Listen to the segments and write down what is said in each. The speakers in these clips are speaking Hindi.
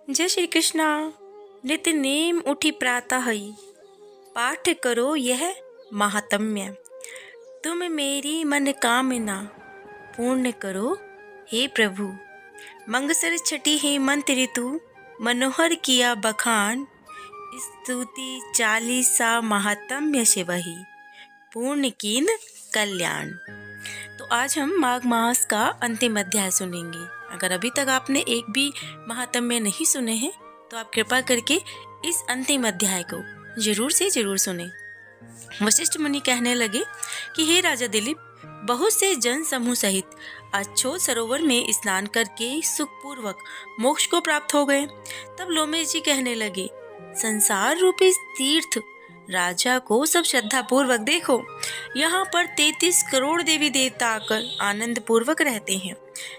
जय श्री कृष्णा। नित्य नेम उठी प्रातः ही, पाठ करो यह महात्म्य। तुम मेरी मन कामना पूर्ण करो हे प्रभु। मंगसर छठी हेमंत ऋतु, मनोहर किया बखान। स्तुति चालीसा महात्म्य शिवहि, पूर्ण कीन कल्याण। तो आज हम माघ मास का अंतिम अध्याय सुनेंगे। अगर अभी तक आपने एक भी महात्म्य नहीं सुने हैं तो आप कृपा करके इस अंतिम अध्याय को जरूर से जरूर सुने। वशिष्ठ मुनि कहने लगे कि हे राजा दिलीप, बहुत से जन समूह सहित अछोत सरोवर में स्नान करके सुखपूर्वक मोक्ष को प्राप्त हो गए। तब लोमेश जी कहने लगे, संसार रूपी तीर्थ राजा को सब श्रद्धा पूर्वक देखो। यहाँ पर 33 करोड़ देवी देवता आकर आनंद पूर्वक रहते हैं।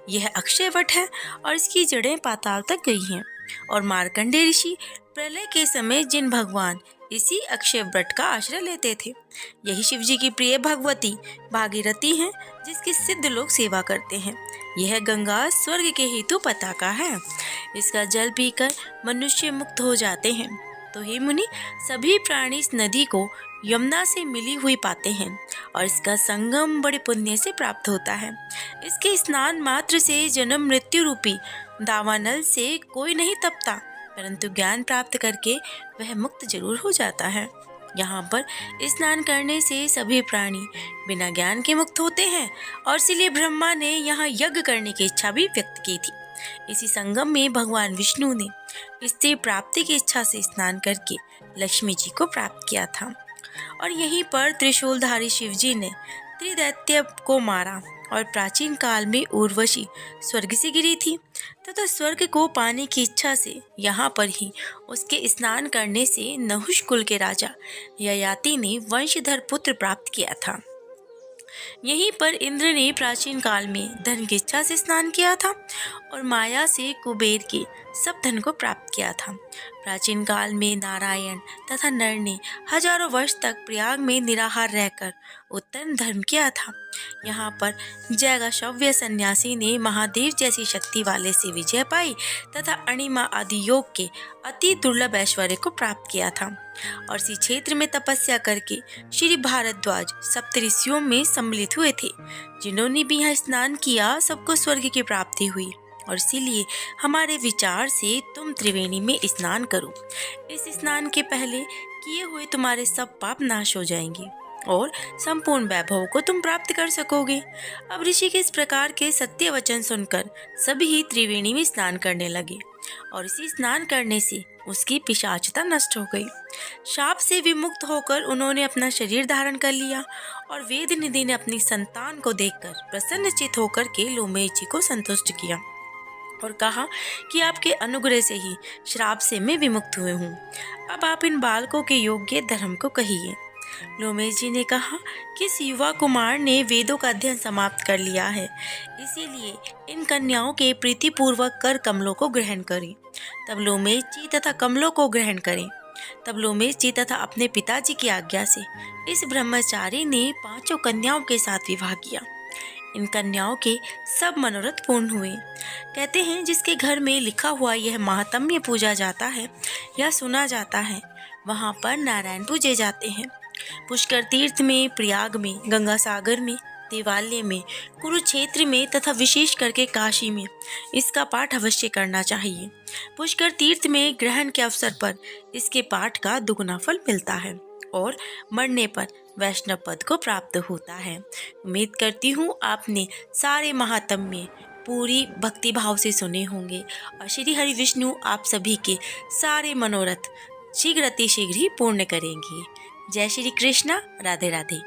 यह अक्षय वट है और इसकी जड़ें पाताल तक गई हैं। और मार्कंडेय ऋषि प्रलय के समय जिन भगवान इसी अक्षय वट का आश्रय लेते थे, यही शिव जी की प्रिय भगवती भागीरथी हैं, जिसकी सिद्ध लोग सेवा करते हैं। यह गंगा स्वर्ग के हेतु पताका है। इसका जल पीकर मनुष्य मुक्त हो जाते हैं। तो हे मुनि, सभी प्राणी इस नदी को यमुना से मिली हुई पाते हैं और इसका संगम बड़े पुण्य से प्राप्त होता है। इसके स्नान मात्र से जन्म मृत्यु रूपी दावानल से कोई नहीं तपता, परंतु ज्ञान प्राप्त करके वह मुक्त जरूर हो जाता है। यहाँ पर स्नान करने से सभी प्राणी बिना ज्ञान के मुक्त होते हैं और इसीलिए ब्रह्मा ने यहाँ यज्ञ करने की इच्छा भी व्यक्त की थी। इसी संगम में भगवान विष्णु ने स्त्री प्राप्ति की इच्छा से स्नान करके लक्ष्मी जी को प्राप्त किया था। और यहीं पर त्रिशूलधारी शिव जी ने त्रिदैत्य को मारा और प्राचीन काल में उर्वशी स्वर्ग से गिरी थी तथा स्वर्ग को पाने की इच्छा से यहाँ पर ही उसके स्नान करने से नहुष कुल के राजा ययाति ने वंशधर पुत्र प्राप्त किया था। यहीं पर इंद्र ने प्राचीन काल में धन की इच्छा से स्नान किया था और माया से कुबेर के सब धन को प्राप्त किया था। प्राचीन काल में नारायण तथा नर ने हजारों वर्ष तक प्रयाग में निराहार रहकर उत्तम धर्म किया था। यहाँ पर जैगशव्य सन्यासी ने महादेव जैसी शक्ति वाले से विजय पाई तथा अणिमा आदि योग के अति दुर्लभ ऐश्वर्य को प्राप्त किया था। और इसी क्षेत्र में तपस्या करके श्री भारद्वाज सप्तऋषियों में सम्मिलित हुए थे। जिन्होंने भी यहाँ स्नान किया सबको स्वर्ग की प्राप्ति हुई और इसीलिए हमारे विचार से तुम त्रिवेणी में स्नान करो। इस स्नान के पहले किए हुए तुम्हारे सब पाप नाश हो जाएंगे और संपूर्ण वैभव को तुम प्राप्त कर सकोगे। अब ऋषि के इस प्रकार के सत्य वचन सुनकर सभी ही त्रिवेणी में स्नान करने लगे और इसी स्नान करने से उसकी पिशाचता नष्ट हो गई। शाप से विमुक्त होकर उन्होंने अपना शरीर धारण कर लिया और वेद निधि ने अपनी संतान को देखकर प्रसन्नचित होकर के लोमेश जी को संतुष्ट किया और कहा कि आपके अनुग्रह से ही श्राप से मैं विमुक्त हुए हूँ। अब आप इन बालकों के योग्य धर्म को कहिए। लोमेश जी ने कहा कि इस युवा कुमार ने वेदों का अध्ययन समाप्त कर लिया है, इसीलिए इन कन्याओं के प्रीतिपूर्वक कर कमलों को ग्रहण करें। तब लोमेश जी तथा कमलों को ग्रहण करें। तब लोमेश जी तथा अपने पिताजी की आज्ञा से इस ब्रह्मचारी ने 5 कन्याओं के साथ विवाह किया। इन कन्याओं के सब मनोरथ पूर्ण हुए। कहते हैं जिसके घर में लिखा हुआ यह महात्म्य पूजा जाता है या सुना जाता है, वहाँ पर नारायण पूजे जाते हैं। पुष्कर तीर्थ में, प्रयाग में, गंगा सागर में, देवालय में, कुरुक्षेत्र में तथा विशेष करके काशी में इसका पाठ अवश्य करना चाहिए। पुष्कर तीर्थ में ग्रहण के अवसर पर इसके पाठ का दुगना फल मिलता है और मरने पर वैष्णव पद को प्राप्त होता है। उम्मीद करती हूँ आपने सारे महात्म्य पूरी भक्ति भाव से सुने होंगे और श्री हरि विष्णु आप सभी के सारे मनोरथ शीघ्र ही पूर्ण करेंगे। जय श्री कृष्णा। राधे राधे।